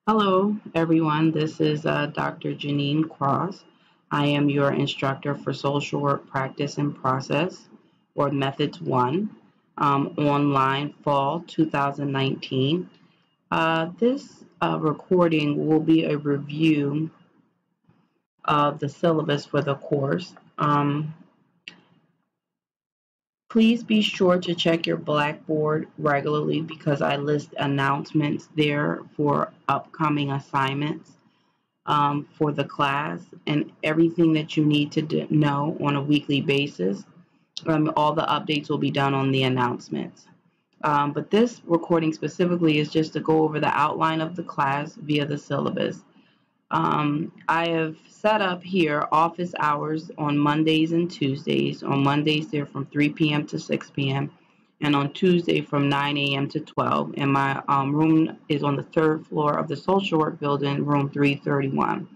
Hello, everyone. This is Dr. Janine Cross. I am your instructor for social work practice and process, or Methods 1, online fall 2019. This recording will be a review of the syllabus for the course. Please be sure to check your Blackboard regularly because I list announcements there for upcoming assignments for the class and everything that you need to know on a weekly basis. All the updates will be done on the announcements. But this recording specifically is just to go over the outline of the class via the syllabus. I have set up here office hours on Mondays and Tuesdays. On Mondays, they're from 3 p.m. to 6 p.m. and on Tuesday from 9 a.m. to 12. And my room is on the third floor of the social work building, room 331.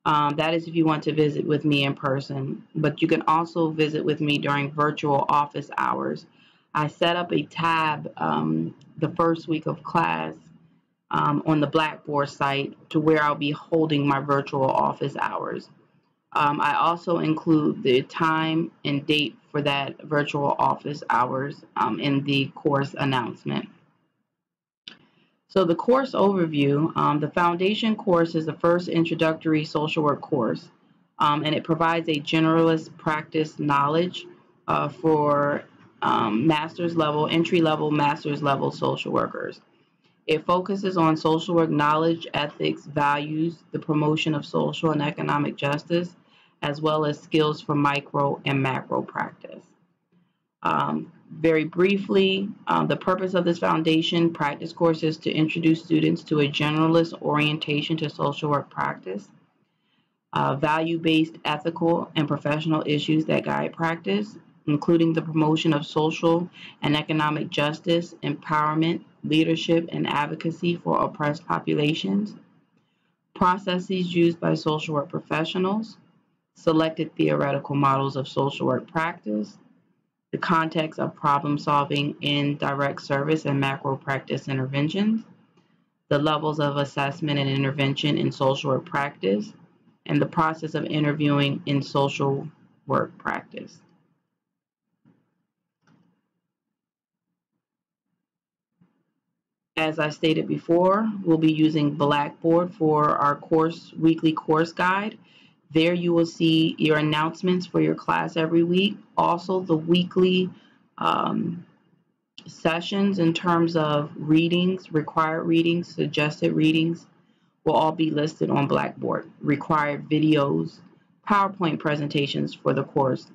That is if you want to visit with me in person, but you can also visit with me during virtual office hours. I set up a tab the first week of class on the Blackboard site to where I'll be holding my virtual office hours. I also include the time and date for that virtual office hours in the course announcement. So the course overview, the foundation course is the first introductory social work course, and it provides a generalist practice knowledge for master's level, entry level, master's level social workers. It focuses on social work knowledge, ethics, values, the promotion of social and economic justice, as well as skills for micro and macro practice. Very briefly, the purpose of this foundation practice course is to introduce students to a generalist orientation to social work practice, value-based ethical and professional issues that guide practice, including the promotion of social and economic justice, empowerment, leadership, and advocacy for oppressed populations, processes used by social work professionals, selected theoretical models of social work practice, the context of problem solving in direct service and macro practice interventions, the levels of assessment and intervention in social work practice, and the process of interviewing in social work practice. As I stated before, we'll be using Blackboard for our weekly course guide. There you will see your announcements for your class every week. Also the weekly sessions in terms of readings, required readings, suggested readings will all be listed on Blackboard. Required videos, PowerPoint presentations for the course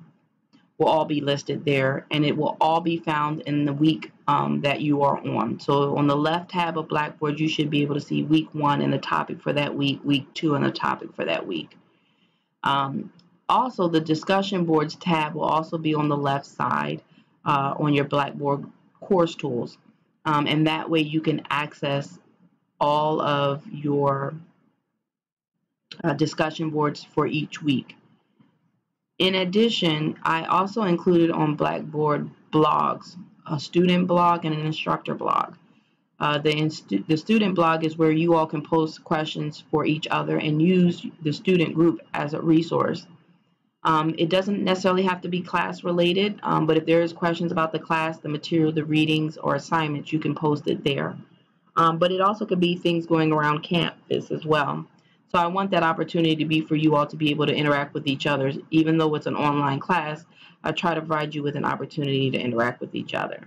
will all be listed there, and it will all be found in the week that you are on. So on the left tab of Blackboard, you should be able to see week 1 and the topic for that week, week 2 and the topic for that week. Also, the discussion boards tab will also be on the left side on your Blackboard course tools. And that way you can access all of your discussion boards for each week. In addition, I also included on Blackboard blogs, a student blog and an instructor blog. The student blog is where you all can post questions for each other and use the student group as a resource. It doesn't necessarily have to be class related, but if there is questions about the class, the material, the readings, or assignments, you can post it there. But it also could be things going around campus as well. So I want that opportunity to be for you all to be able to interact with each other. Even though it's an online class, I try to provide you with an opportunity to interact with each other.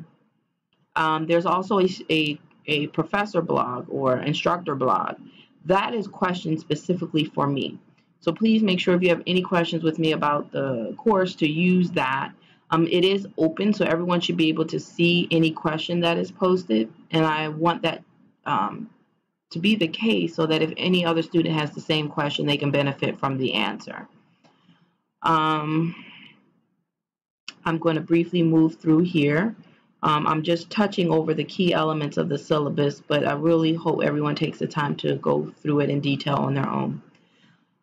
There's also a professor blog or instructor blog. That is questions specifically for me. So please make sure if you have any questions with me about the course to use that. It is open, so everyone should be able to see any question that is posted, and I want that to be the case so that if any other student has the same question, they can benefit from the answer. I'm going to briefly move through here. I'm just touching over the key elements of the syllabus, but I really hope everyone takes the time to go through it in detail on their own.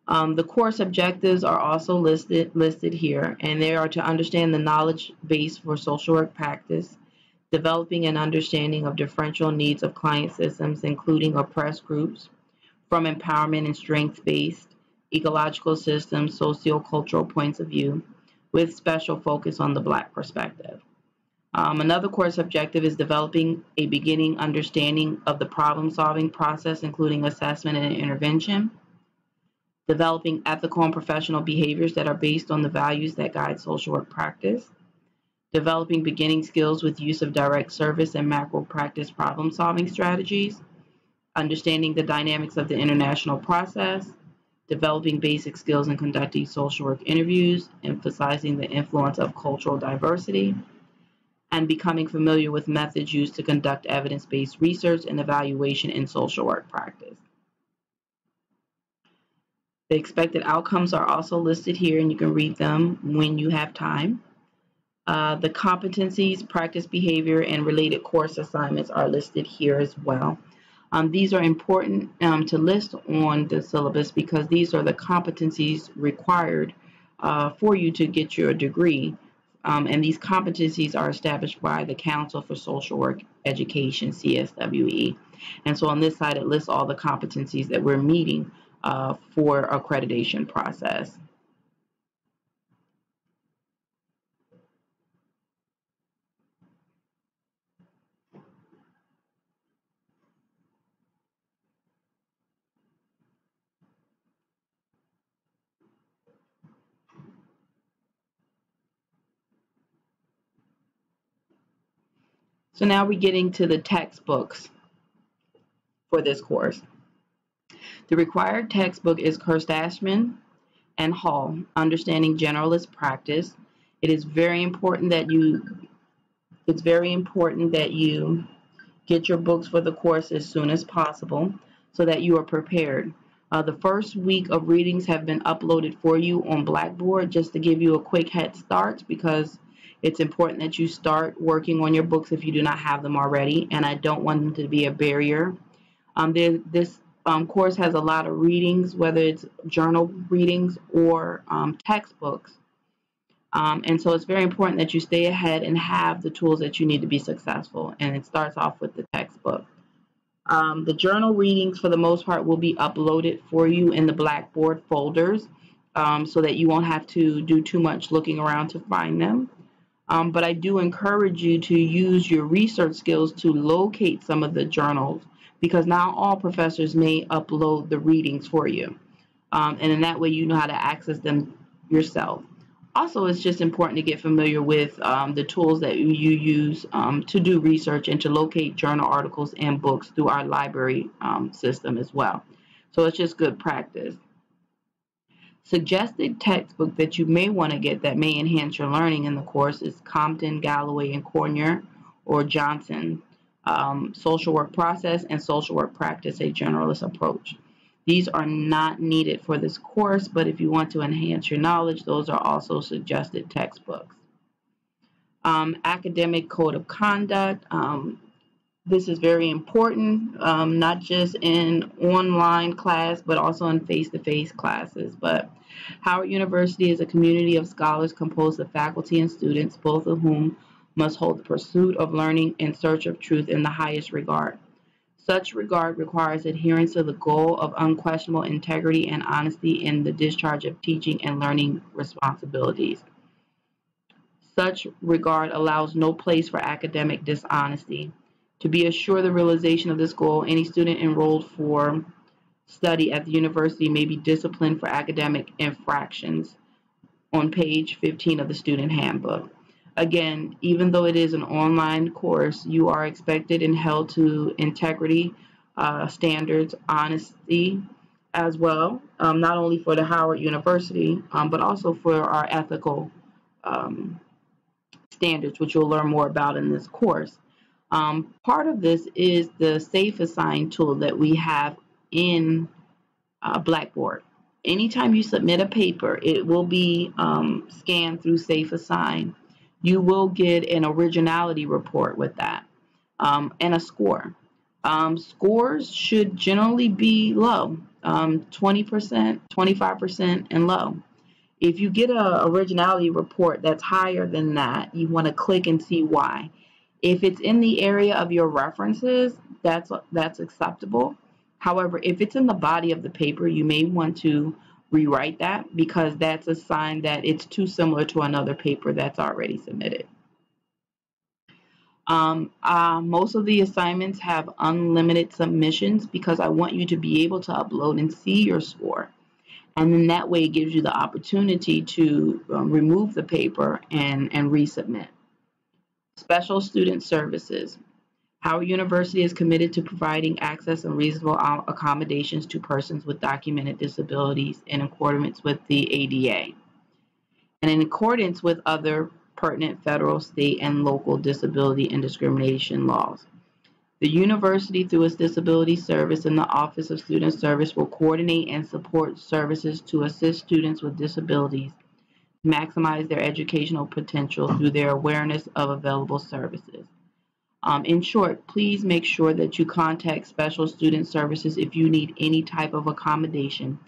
The course objectives are also listed here, and they are to understand the knowledge base for social work practice, developing an understanding of differential needs of client systems, including oppressed groups, from empowerment and strengths-based, ecological systems, socio-cultural points of view, with special focus on the Black perspective. Another course objective is developing a beginning understanding of the problem-solving process, including assessment and intervention, developing ethical and professional behaviors that are based on the values that guide social work practice, developing beginning skills with use of direct service and macro practice problem-solving strategies, understanding the dynamics of the international process, developing basic skills in conducting social work interviews, emphasizing the influence of cultural diversity, and becoming familiar with methods used to conduct evidence-based research and evaluation in social work practice. The expected outcomes are also listed here, and you can read them when you have time. The competencies, practice behavior, and related course assignments are listed here as well. These are important to list on the syllabus because these are the competencies required for you to get your degree. And these competencies are established by the Council for Social Work Education, CSWE. And so on this side, it lists all the competencies that we're meeting for accreditation process. So now we're getting to the textbooks for this course. The required textbook is Kirst-Ashman and Hall, Understanding Generalist Practice. It's very important that you get your books for the course as soon as possible so that you are prepared. The first week of readings have been uploaded for you on Blackboard just to give you a quick head start because it's important that you start working on your books if you do not have them already, and I don't want them to be a barrier. This course has a lot of readings, whether it's journal readings or textbooks. And so it's very important that you stay ahead and have the tools that you need to be successful. And it starts off with the textbook. The journal readings, for the most part, will be uploaded for you in the Blackboard folders so that you won't have to do too much looking around to find them. But I do encourage you to use your research skills to locate some of the journals because not all professors may upload the readings for you. And in that way, you know how to access them yourself. Also, it's just important to get familiar with the tools that you use to do research and to locate journal articles and books through our library system as well. So it's just good practice. Suggested textbook that you may want to get that may enhance your learning in the course is Compton, Galloway, and Cornier or Johnson, Social Work Process and Social Work Practice, a Generalist Approach. These are not needed for this course, but if you want to enhance your knowledge, those are also suggested textbooks. Academic Code of Conduct. This is very important, not just in online class, but also in face-to-face classes. But Howard University is a community of scholars composed of faculty and students, both of whom must hold the pursuit of learning in search of truth in the highest regard. Such regard requires adherence to the goal of unquestionable integrity and honesty in the discharge of teaching and learning responsibilities. Such regard allows no place for academic dishonesty. To be assured of the realization of this goal, any student enrolled for study at the university may be disciplined for academic infractions on page 15 of the student handbook. Again, even though it is an online course, you are expected and held to integrity standards, honesty as well, not only for the Howard University, but also for our ethical standards, which you'll learn more about in this course. Part of this is the SafeAssign tool that we have in Blackboard. Anytime you submit a paper, it will be scanned through SafeAssign. You will get an originality report with that and a score. Scores should generally be low, 20%, 25%, and low. If you get an originality report that's higher than that, you want to click and see why. If it's in the area of your references, that's acceptable. However, if it's in the body of the paper, you may want to rewrite that because that's a sign that it's too similar to another paper that's already submitted. Most of the assignments have unlimited submissions because I want you to be able to upload and see your score. And then that way it gives you the opportunity to remove the paper and resubmit. Special student services. Howard University is committed to providing access and reasonable accommodations to persons with documented disabilities in accordance with the ADA and in accordance with other pertinent federal, state, and local disability and discrimination laws. The university, through its Disability Service and the Office of Student Service, will coordinate and support services to assist students with disabilities to maximize their educational potential through their awareness of available services. In short, please make sure that you contact Special Student Services if you need any type of accommodation.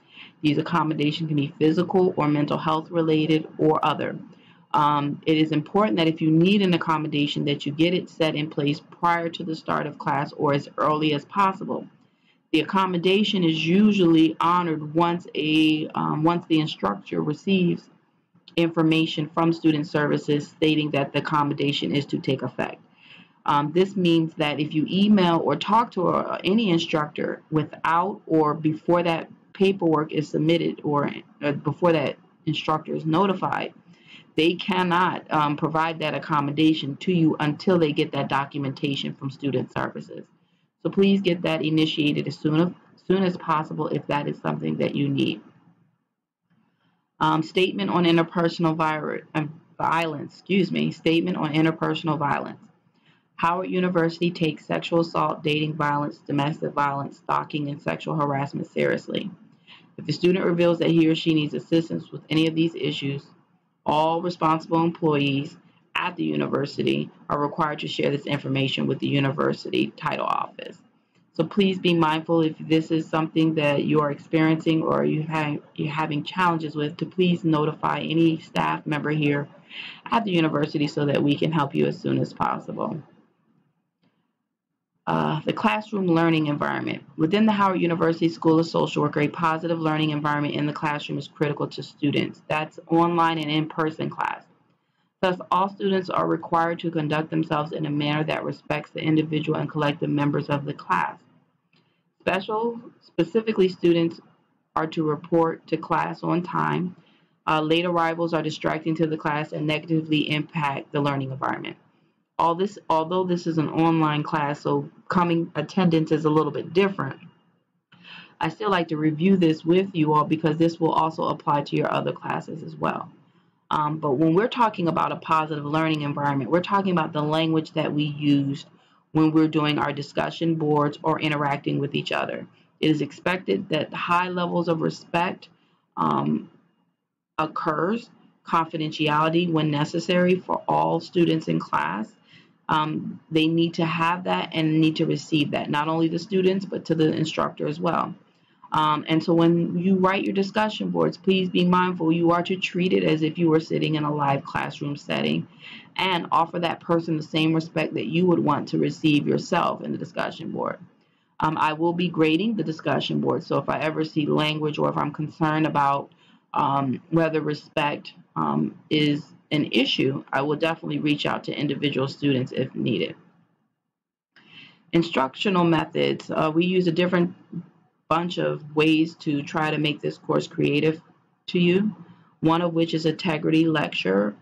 These accommodations can be physical or mental health related or other. It is important that if you need an accommodation that you get it set in place prior to the start of class or as early as possible. The accommodation is usually honored once the instructor receives information from Student Services stating that the accommodation is to take effect. This means that if you email or talk to any instructor without or before that paperwork is submitted or before that instructor is notified, they cannot provide that accommodation to you until they get that documentation from Student Services. So please get that initiated as soon as possible if that is something that you need. Statement on interpersonal violence. Statement on interpersonal violence. Howard University takes sexual assault, dating violence, domestic violence, stalking, and sexual harassment seriously. If the student reveals that he or she needs assistance with any of these issues, all responsible employees at the university are required to share this information with the university title office. So please be mindful if this is something that you are experiencing or you're having challenges with, to please notify any staff member here at the university so that we can help you as soon as possible. The classroom learning environment. Within the Howard University School of Social Work, a positive learning environment in the classroom is critical to students. That's online and in-person class. Thus, all students are required to conduct themselves in a manner that respects the individual and collective members of the class. Specifically, students are to report to class on time. Late arrivals are distracting to the class and negatively impact the learning environment. Although this is an online class, so coming attendance is a little bit different, I still like to review this with you all because this will also apply to your other classes as well. But when we're talking about a positive learning environment, we're talking about the language that we use when we're doing our discussion boards or interacting with each other. It is expected that high levels of respect occurs, confidentiality when necessary for all students in class. They need to have that and need to receive that, not only the students, but to the instructor as well. And so when you write your discussion boards, please be mindful you are to treat it as if you were sitting in a live classroom setting and offer that person the same respect that you would want to receive yourself in the discussion board. I will be grading the discussion board, so if I ever see language or if I'm concerned about whether respect is an issue, I will definitely reach out to individual students if needed. Instructional methods. We use a different bunch of ways to try to make this course creative to you. One of which is Integrity Lecture,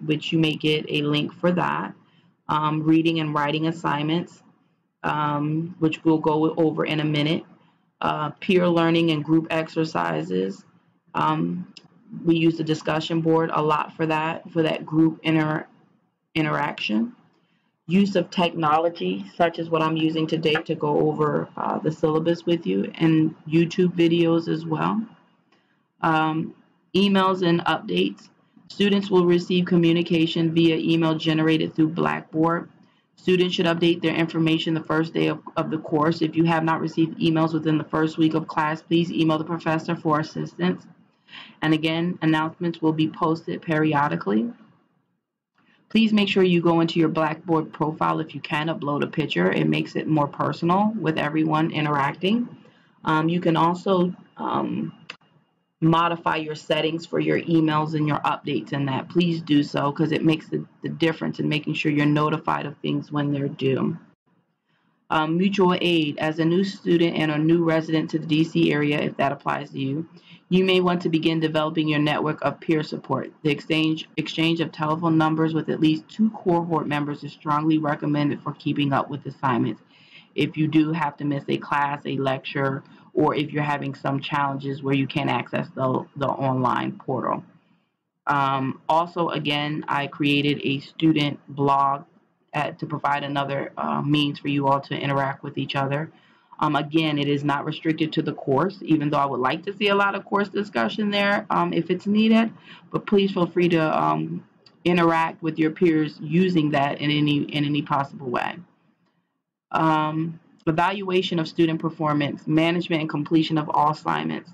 which you may get a link for that. Reading and writing assignments, which we'll go over in a minute. Peer learning and group exercises. We use the discussion board a lot for that group interaction. Use of technology, such as what I'm using today to go over the syllabus with you, and YouTube videos as well. Emails and updates. Students will receive communication via email generated through Blackboard. Students should update their information the first day of the course. If you have not received emails within the first week of class, please email the professor for assistance. And again, announcements will be posted periodically. Please make sure you go into your Blackboard profile if you can, upload a picture. It makes it more personal with everyone interacting. You can also modify your settings for your emails and your updates and that. Please do so because it makes the difference in making sure you're notified of things when they're due. Mutual aid. As a new student and a new resident to the DC area, if that applies to you, you may want to begin developing your network of peer support. The exchange of telephone numbers with at least 2 cohort members is strongly recommended for keeping up with assignments. If you do have to miss a class, a lecture, or if you're having some challenges where you can't access the online portal. Also, again, I created a student blog to provide another means for you all to interact with each other. Again, it is not restricted to the course, even though I would like to see a lot of course discussion there if it's needed. But please feel free to interact with your peers using that in any possible way. Evaluation of student performance, management and completion of all assignments.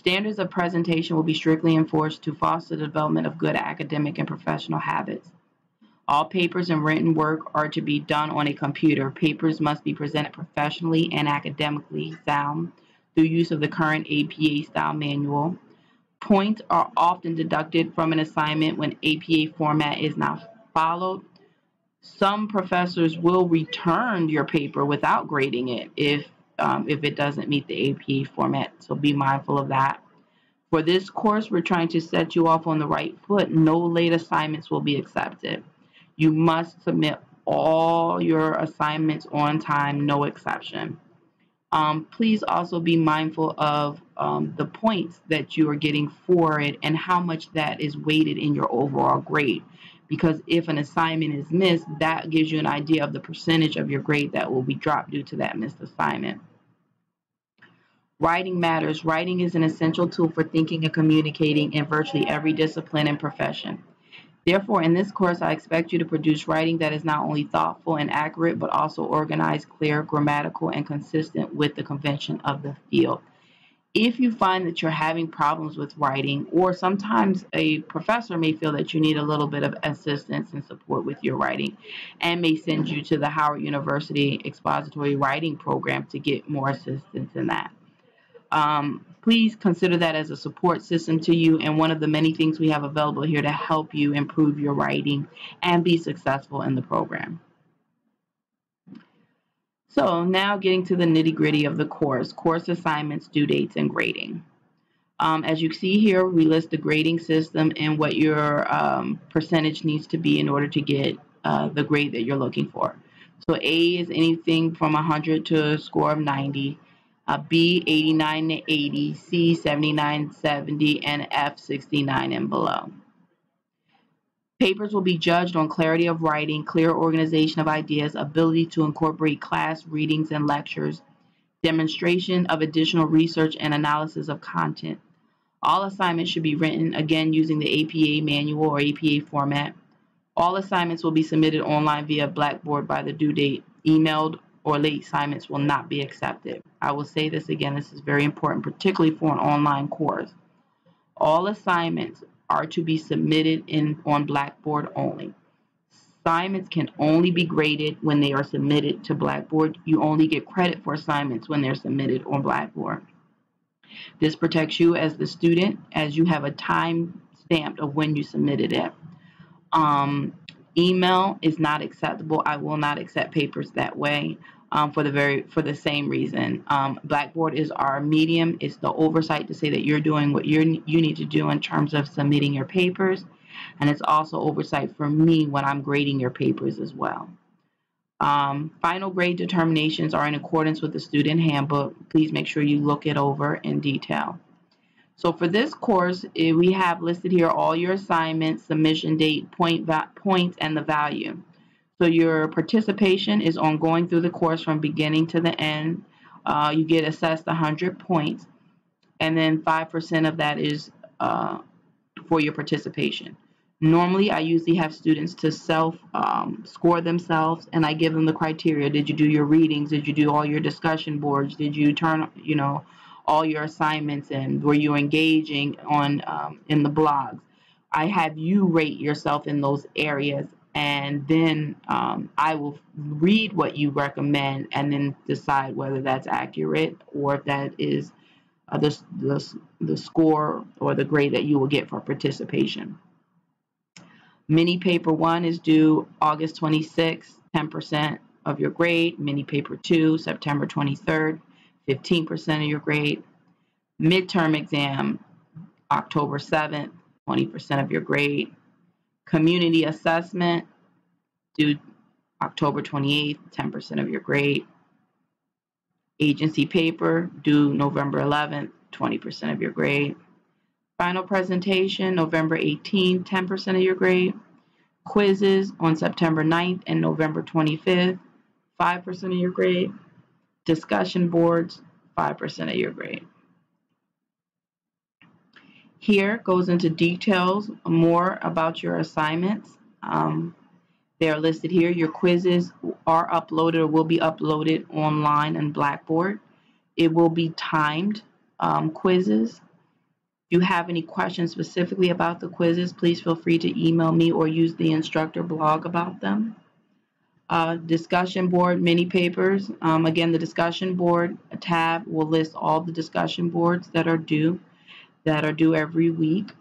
Standards of presentation will be strictly enforced to foster the development of good academic and professional habits. All papers and written work are to be done on a computer. Papers must be presented professionally and academically sound through use of the current APA style manual. Points are often deducted from an assignment when APA format is not followed. Some professors will return your paper without grading it if it doesn't meet the APA format, so be mindful of that. For this course, we're trying to set you off on the right foot. No late assignments will be accepted. You must submit all your assignments on time, no exception. Please also be mindful of the points that you are getting for it and how much that is weighted in your overall grade. Because if an assignment is missed, that gives you an idea of the percentage of your grade that will be dropped due to that missed assignment. Writing matters. Writing is an essential tool for thinking and communicating in virtually every discipline and profession. Therefore, in this course, I expect you to produce writing that is not only thoughtful and accurate, but also organized, clear, grammatical, and consistent with the convention of the field. If you find that you're having problems with writing, or sometimes a professor may feel that you need a little bit of assistance and support with your writing, and may send you to the Howard University Expository Writing Program to get more assistance in that. Please consider that as a support system to you and one of the many things we have available here to help you improve your writing and be successful in the program. So now getting to the nitty-gritty of the course assignments, due dates, and grading. As you see here, we list the grading system and what your percentage needs to be in order to get the grade that you're looking for. So A is anything from 100 to a score of 90. B, 89 to 80, C, 79, 70, and F, 69 and below. Papers will be judged on clarity of writing, clear organization of ideas, ability to incorporate class readings and lectures, demonstration of additional research and analysis of content. All assignments should be written, again, using the APA manual or APA format. All assignments will be submitted online via Blackboard by the due date. Emailed or late assignments will not be accepted. I will say this again, this is very important, particularly for an online course. All assignments are to be submitted on Blackboard only. Assignments can only be graded when they are submitted to Blackboard. You only get credit for assignments when they're submitted on Blackboard. This protects you as the student, as you have a time stamp of when you submitted it. Email is not acceptable. I will not accept papers that way. For the same reason. Blackboard is our medium. It's the oversight to say that you're doing what you need to do in terms of submitting your papers, and it's also oversight for me when I'm grading your papers as well. Final grade determinations are in accordance with the student handbook. Please make sure you look it over in detail. So for this course, we have listed here all your assignments, submission date, points, and the value. So your participation is on going through the course from beginning to the end. You get assessed 100 points, and then 5% of that is for your participation. Normally, I usually have students to self-score themselves, and I give them the criteria. Did you do your readings? Did you do all your discussion boards? Did you turn, all your assignments in? Were you engaging on in the blogs? I have you rate yourself in those areas, and then I will read what you recommend and then decide whether that's accurate or if that is the score or the grade that you will get for participation. Mini paper 1 is due August 26th, 10% of your grade. Mini paper 2, September 23rd, 15% of your grade. Midterm exam, October 7th, 20% of your grade. Community assessment, due October 28th, 10% of your grade. Agency paper, due November 11th, 20% of your grade. Final presentation, November 18th, 10% of your grade. Quizzes on September 9th and November 25th, 5% of your grade. Discussion boards, 5% of your grade. Here goes into details more about your assignments. They are listed here. Your quizzes are uploaded or will be uploaded online on Blackboard. It will be timed quizzes. If you have any questions specifically about the quizzes, please feel free to email me or use the instructor blog about them. Discussion board mini papers. Again, the discussion board tab will list all the discussion boards that are due every week.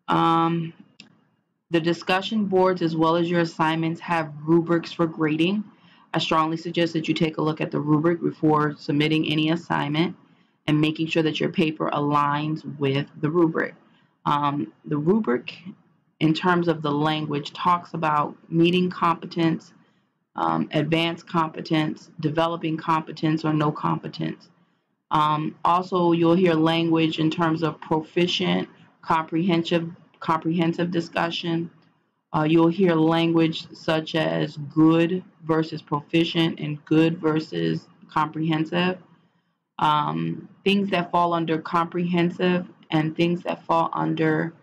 The discussion boards, as well as your assignments, have rubrics for grading. I strongly suggest that you take a look at the rubric before submitting any assignment and making sure that your paper aligns with the rubric. The rubric, in terms of the language, talks about meeting competence, advanced competence, developing competence, or no competence. Also, you'll hear language in terms of proficient, comprehensive discussion. You'll hear language such as good versus proficient and good versus comprehensive. Things that fall under comprehensive and things that fall under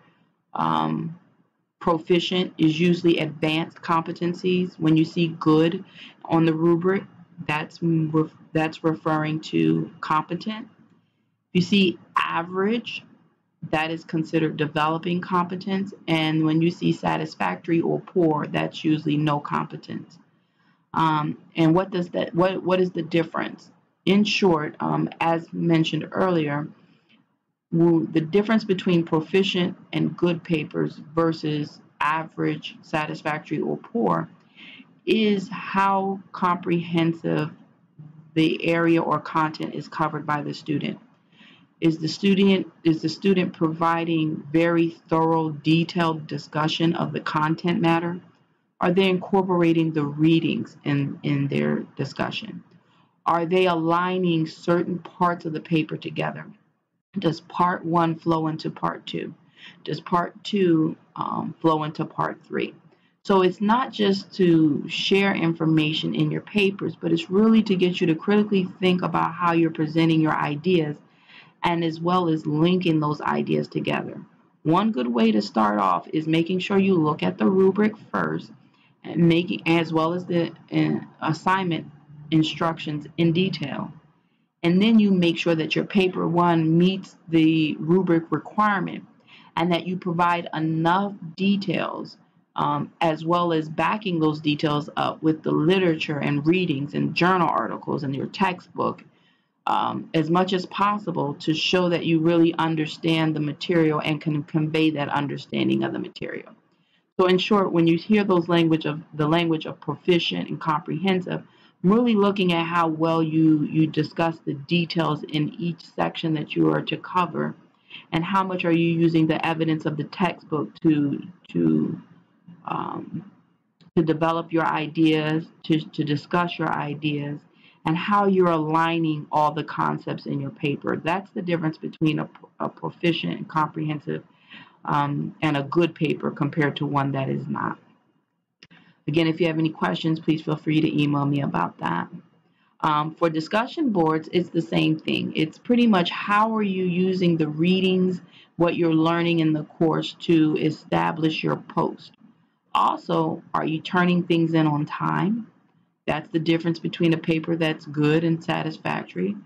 proficient is usually advanced competencies. When you see good on the rubric, that's referring to competent. If you see average, that is considered developing competence, and when you see satisfactory or poor, that's usually no competence. And what is the difference? In short, as mentioned earlier, the difference between proficient and good papers versus average, satisfactory, or poor is how comprehensive the area or content is covered by the student. Is the student providing very thorough, detailed discussion of the content matter? Are they incorporating the readings in their discussion? Are they aligning certain parts of the paper together? Does part 1 flow into part 2? Does part 2 flow into part 3? So it's not just to share information in your papers, but it's really to get you to critically think about how you're presenting your ideas, and as well as linking those ideas together. One good way to start off is making sure you look at the rubric first, and as well as the assignment instructions in detail. And then you make sure that your paper 1 meets the rubric requirement and that you provide enough details, as well as backing those details up with the literature and readings and journal articles and your textbook, as much as possible to show that you really understand the material and can convey that understanding of the material. So in short, when you hear the language of proficient and comprehensive, I'm really looking at how well you discuss the details in each section that you are to cover, and how much are you using the evidence of the textbook to develop your ideas, to discuss your ideas, and how you're aligning all the concepts in your paper. That's the difference between a proficient and comprehensive and a good paper compared to one that is not. Again, if you have any questions, please feel free to email me about that. For discussion boards, it's the same thing. It's pretty much how are you using the readings, what you're learning in the course to establish your post. Also, are you turning things in on time? That's the difference between a paper that's good and satisfactory.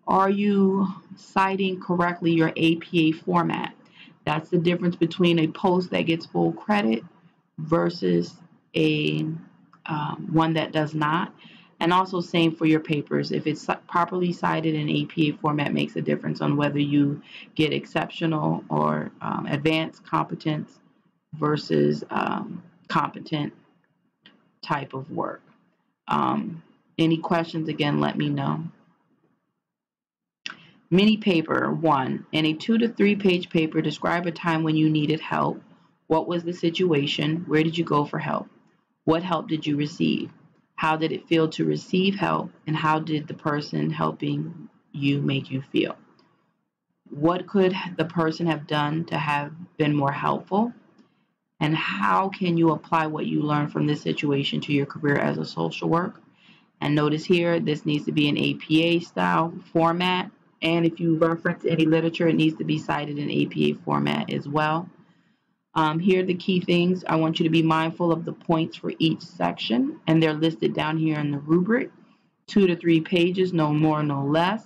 Are you citing correctly your APA format? That's the difference between a post that gets full credit versus a one that does not. And also same for your papers. If it's properly cited in APA format, makes a difference on whether you get exceptional or advanced competence versus competent type of work. Any questions, again, let me know. Mini paper 1. In a 2 to 3 page paper, describe a time when you needed help. What was the situation? Where did you go for help? What help did you receive? How did it feel to receive help? And how did the person helping you make you feel? What could the person have done to have been more helpful? And how can you apply what you learned from this situation to your career as a social worker? And notice here, this needs to be an APA style format. And if you reference any literature, it needs to be cited in APA format as well. Here are the key things. I want you to be mindful of the points for each section, and they're listed down here in the rubric. 2 to 3 pages, no more, no less.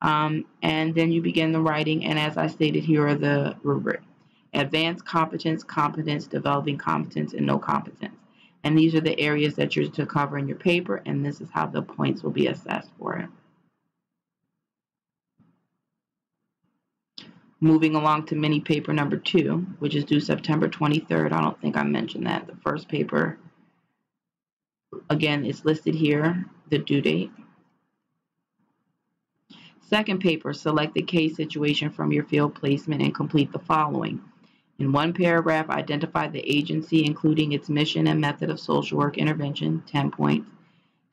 And then you begin the writing, and as I stated, here are the rubric. Advanced competence, competence, developing competence, and no competence. And these are the areas that you're to cover in your paper, and this is how the points will be assessed for it. Moving along to mini paper number 2, which is due September 23rd. I don't think I mentioned that. The first paper, again, is listed here, the due date. Second paper, select the case situation from your field placement and complete the following. In one paragraph, identify the agency, including its mission and method of social work intervention, 10 points.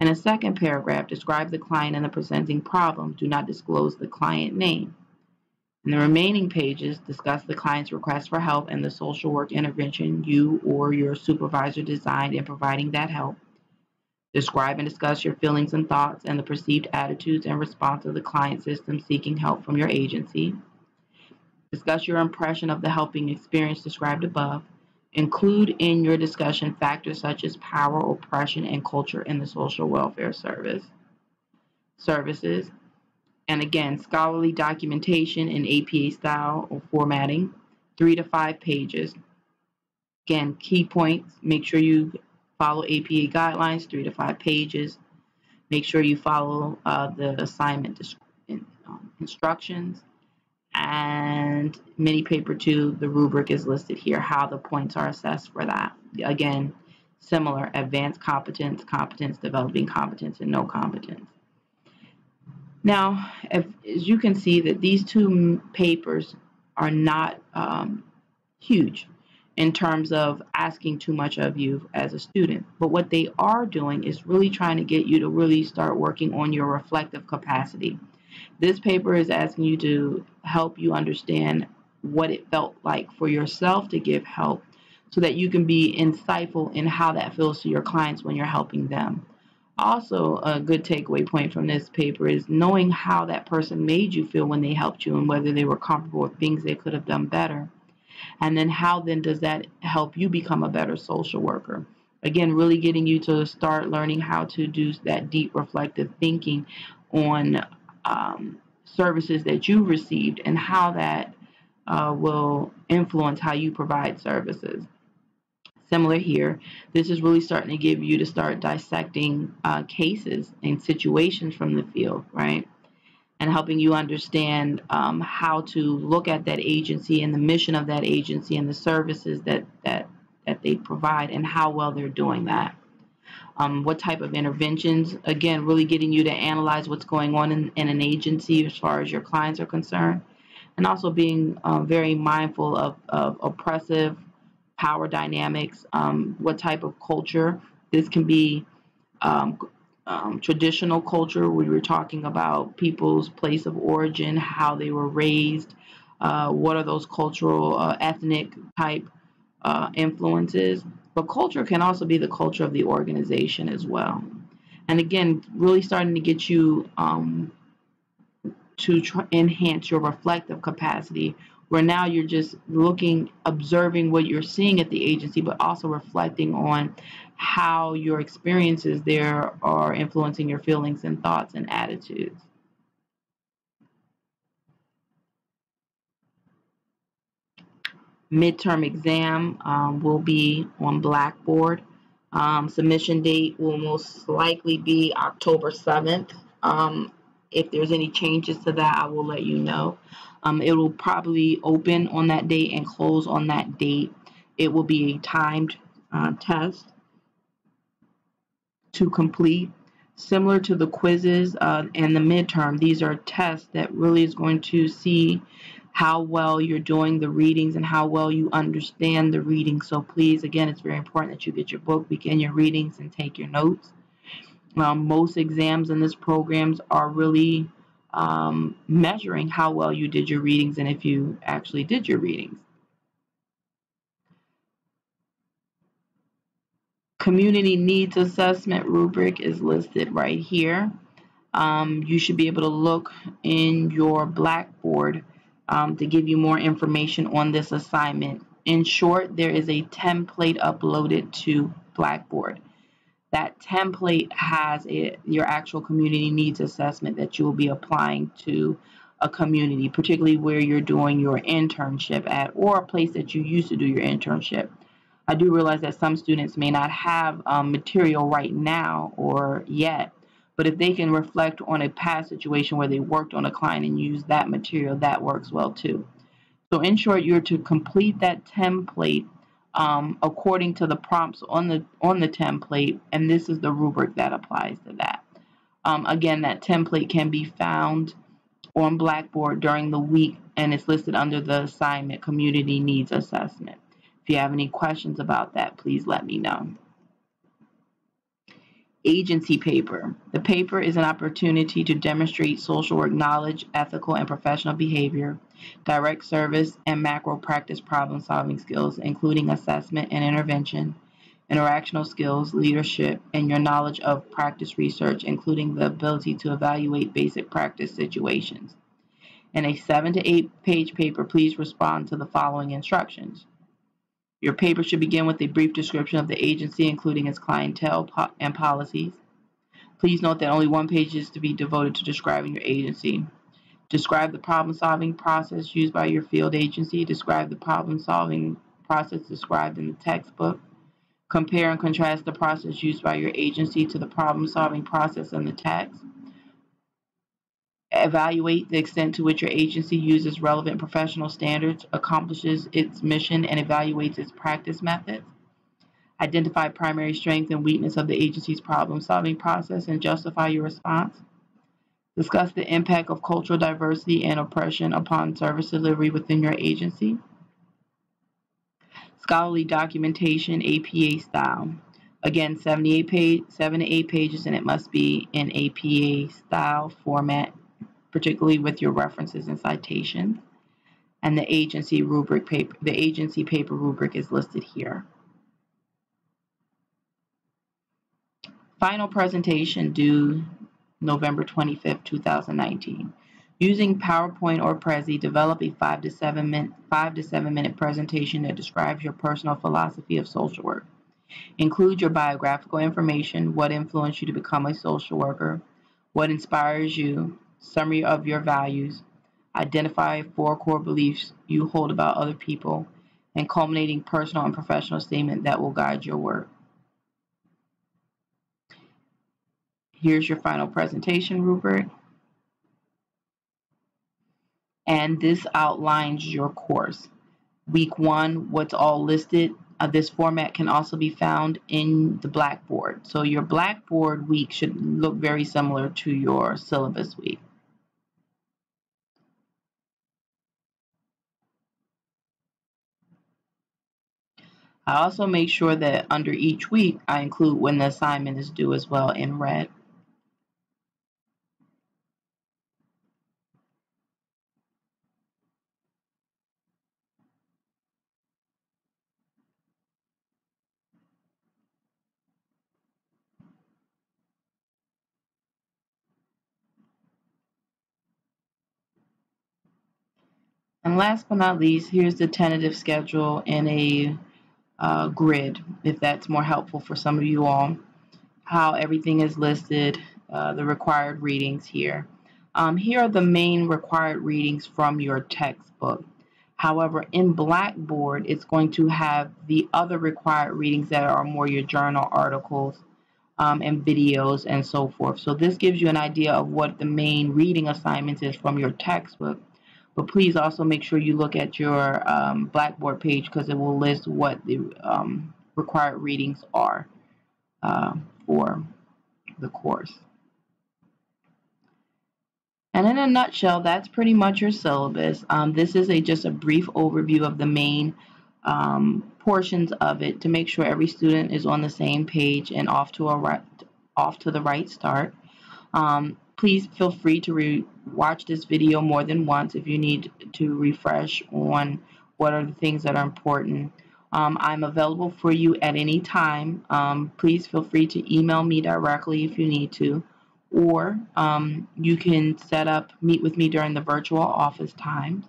In a second paragraph, describe the client and the presenting problem. Do not disclose the client name. In the remaining pages, discuss the client's request for help and the social work intervention you or your supervisor designed in providing that help. Describe and discuss your feelings and thoughts and the perceived attitudes and response of the client system seeking help from your agency. Discuss your impression of the helping experience described above. Include in your discussion factors such as power, oppression, and culture in the social welfare services. And again, scholarly documentation in APA style or formatting, 3 to 5 pages. Again, key points, make sure you follow APA guidelines, 3 to 5 pages. Make sure you follow the assignment instructions. And mini paper 2, the rubric is listed here, how the points are assessed for that. Again, similar, advanced competence, competence, developing competence, and no competence. Now, as you can see that these 2 papers are not huge in terms of asking too much of you as a student. But what they are doing is really trying to get you to really start working on your reflective capacity. This paper is asking you to help you understand what it felt like for yourself to give help so that you can be insightful in how that feels to your clients when you're helping them. Also, a good takeaway point from this paper is knowing how that person made you feel when they helped you and whether they were comfortable with things they could have done better. And then how then does that help you become a better social worker? Again, really getting you to start learning how to do that deep reflective thinking on services that you received and how that will influence how you provide services. Similar here, this is really starting to give you to start dissecting cases and situations from the field, right? And helping you understand how to look at that agency and the mission of that agency and the services that they provide and how well they're doing that. What type of interventions, again, really getting you to analyze what's going on in an agency as far as your clients are concerned. And also being very mindful of oppressive power dynamics, what type of culture. This can be traditional culture, where we were talking about people's place of origin, how they were raised, what are those cultural, ethnic type influences. But culture can also be the culture of the organization as well. And again, really starting to get you to enhance your reflective capacity, where now you're just looking, observing what you're seeing at the agency, but also reflecting on how your experiences there are influencing your feelings and thoughts and attitudes. Midterm exam will be on Blackboard. Submission date will most likely be October 7th. If there's any changes to that, I will let you know. It will probably open on that date and close on that date. It will be a timed test to complete. Similar to the quizzes and the midterm, these are tests that really is going to see how well you're doing the readings and how well you understand the readings. So please, again, it's very important that you get your book, begin your readings, and take your notes. Most exams in this programs are really measuring how well you did your readings and if you actually did your readings. Community needs assessment rubric is listed right here. You should be able to look in your Blackboard to give you more information on this assignment. In short, there is a template uploaded to Blackboard. That template has your actual community needs assessment that you will be applying to a community, particularly where you're doing your internship at or a place that you used to do your internship. I do realize that some students may not have material right now or yet, but if they can reflect on a past situation where they worked on a client and use that material, that works well too. So in short, you're to complete that template according to the prompts on the template, and this is the rubric that applies to that. Again, that template can be found on Blackboard during the week, and it's listed under the assignment Community Needs Assessment. If you have any questions about that, please let me know. Agency paper. The paper is an opportunity to demonstrate social work knowledge, ethical and professional behavior, direct service, and macro practice problem-solving skills, including assessment and intervention, interactional skills, leadership, and your knowledge of practice research, including the ability to evaluate basic practice situations. In a 7 to 8 page paper, please respond to the following instructions. Your paper should begin with a brief description of the agency, including its clientele and policies. Please note that only 1 page is to be devoted to describing your agency. Describe the problem-solving process used by your field agency. Describe the problem-solving process described in the textbook. Compare and contrast the process used by your agency to the problem-solving process in the text. Evaluate the extent to which your agency uses relevant professional standards, accomplishes its mission, and evaluates its practice methods. Identify primary strength and weakness of the agency's problem-solving process and justify your response. Discuss the impact of cultural diversity and oppression upon service delivery within your agency. Scholarly documentation, APA style. Again, 7 to 8 pages, and it must be in APA style format, particularly with your references and citations. And the agency paper rubric is listed here. Final presentation due November 25th, 2019. Using PowerPoint or Prezi, develop a 5 to 7 minute presentation that describes your personal philosophy of social work. Include your biographical information, what influenced you to become a social worker, what inspires you, summary of your values, identify 4 core beliefs you hold about other people, and culminating personal and professional statement that will guide your work. Here's your final presentation rubric. And this outlines your course. Week 1, what's all listed. This format can also be found in the Blackboard. So your Blackboard week should look very similar to your syllabus week. I also make sure that under each week I include when the assignment is due as well in red. And last but not least, here's the tentative schedule in a grid, if that's more helpful for some of you all. How everything is listed, the required readings here. Here are the main required readings from your textbook. However, in Blackboard, it's going to have the other required readings that are more your journal articles, and videos and so forth. So this gives you an idea of what the main reading assignments is from your textbook. But please also make sure you look at your Blackboard page, because it will list what the required readings are for the course. And in a nutshell, that's pretty much your syllabus. This is just a brief overview of the main portions of it to make sure every student is on the same page and off to the right start. Please feel free to watch this video more than once if you need to refresh on what are the things that are important. I'm available for you at any time. Please feel free to email me directly if you need to, or you can meet with me during the virtual office times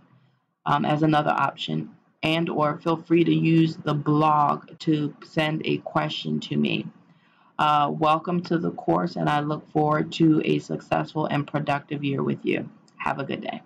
as another option, and or feel free to use the blog to send a question to me. Welcome to the course, and I look forward to a successful and productive year with you. Have a good day.